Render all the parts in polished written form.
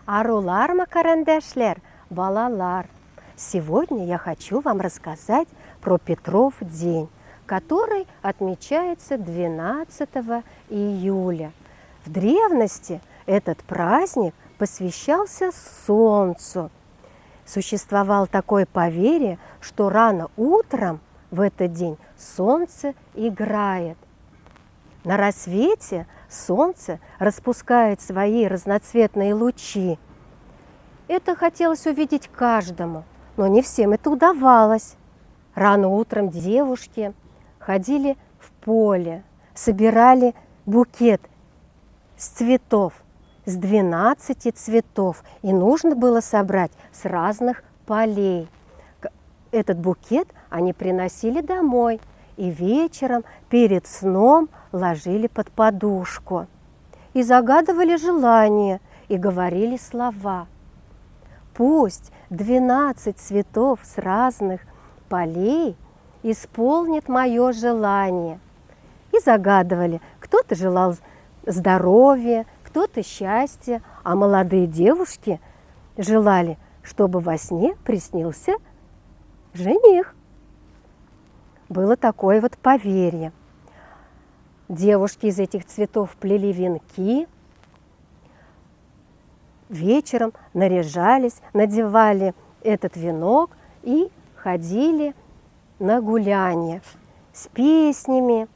Арулар карандашляр, балалар. Сегодня я хочу вам рассказать про Петров день, который отмечается 12 июля. В древности этот праздник посвящался Солнцу. Существовало такое поверье, что рано утром в этот день Солнце играет. На рассвете Солнце распускает свои разноцветные лучи. Это хотелось увидеть каждому, но не всем это удавалось. Рано утром девушки ходили в поле, собирали букет с цветов, с 12 цветов, и нужно было собрать с разных полей. Этот букет они приносили домой и вечером перед сном ложили под подушку. И загадывали желания, и говорили слова. Пусть 12 цветов с разных полей исполнит мое желание. И загадывали, кто-то желал здоровья, кто-то счастья, а молодые девушки желали, чтобы во сне приснился жених. Было такое вот поверье. Девушки из этих цветов плели венки, вечером наряжались, надевали этот венок и ходили на гулянье с песнями,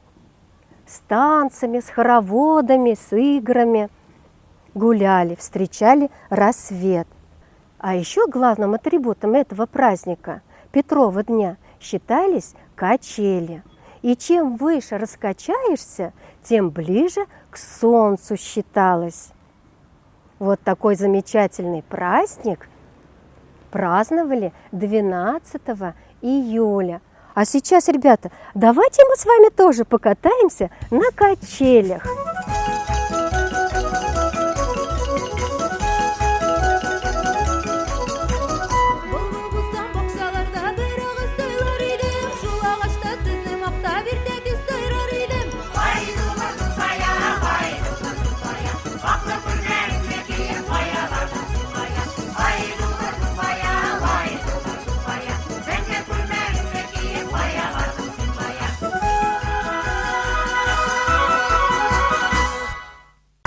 с танцами, с хороводами, с играми. Гуляли, встречали рассвет. А еще главным атрибутом этого праздника, Петрова дня, считались качели. И чем выше раскачаешься, тем ближе к солнцу считалось. Вот такой замечательный праздник праздновали 12 июля. А сейчас, ребята, давайте мы с вами тоже покатаемся на качелях.